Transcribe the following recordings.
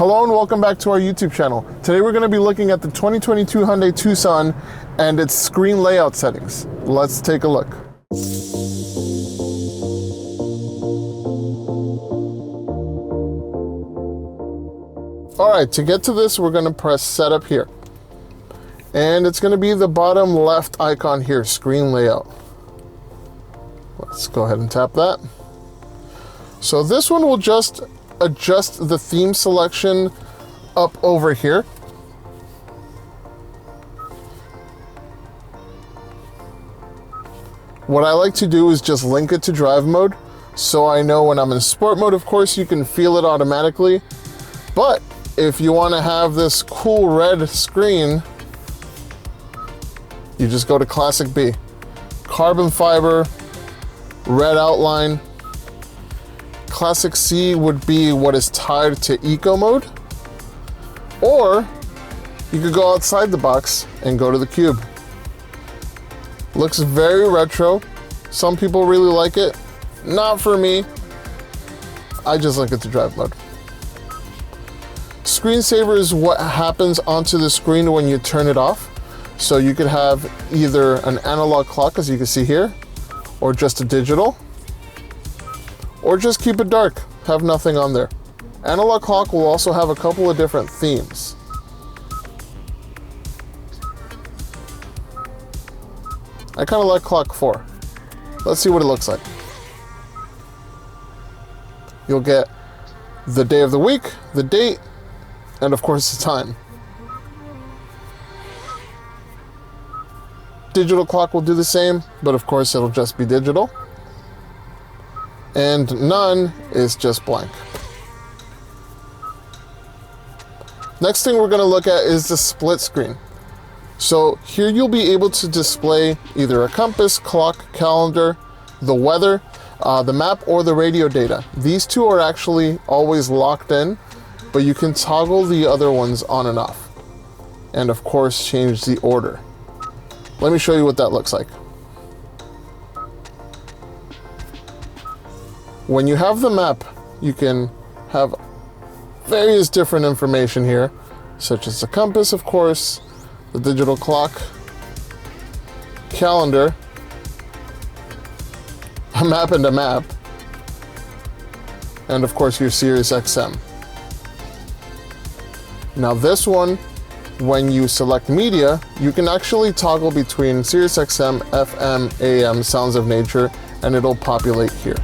Hello and welcome back to our YouTube channel. Today we're going to be looking at the 2022 Hyundai Tucson and its screen layout settings. Let's take a look. Alright, to get to this we're going to press setup here. And it's going to be the bottom left icon here, screen layout. Let's go ahead and tap that. So this one will just adjust the theme selection up over here. What I like to do is just link it to drive mode, so I know when I'm in sport mode. Of course you can feel it automatically, but if you want to have this cool red screen, you just go to Classic B. Carbon fiber, red outline. Classic C would be what is tied to eco mode, or you could go outside the box and go to the cube. Looks very retro. Some people really like it. Not for me. I just like it to drive mode. Screensaver is what happens onto the screen when you turn it off. So you could have either an analog clock, as you can see here, or just a digital. Or just keep it dark, have nothing on there. Analog clock will also have a couple of different themes. I kind of like clock 4. Let's see what it looks like. You'll get the day of the week, the date, and of course the time. Digital clock will do the same, but of course it'll just be digital. And none is just blank. Next thing we're going to look at is the split screen. So here you'll be able to display either a compass, clock, calendar, the weather, the map, or the radio data. These two are actually always locked in, but you can toggle the other ones on and off. And of course change the order. Let me show you what that looks like. When you have the map, you can have various different information here, such as the compass, of course, the digital clock, calendar, a map and a map, and of course your Sirius XM. Now this one, when you select media, you can actually toggle between Sirius XM, FM, AM, Sounds of Nature, and it'll populate here.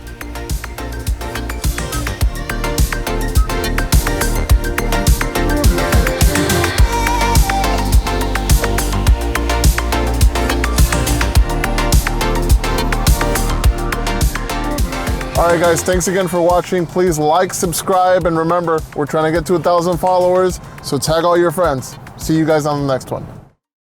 Alright guys, thanks again for watching. Please like, subscribe, and remember, we're trying to get to 1,000 followers, so tag all your friends. See you guys on the next one.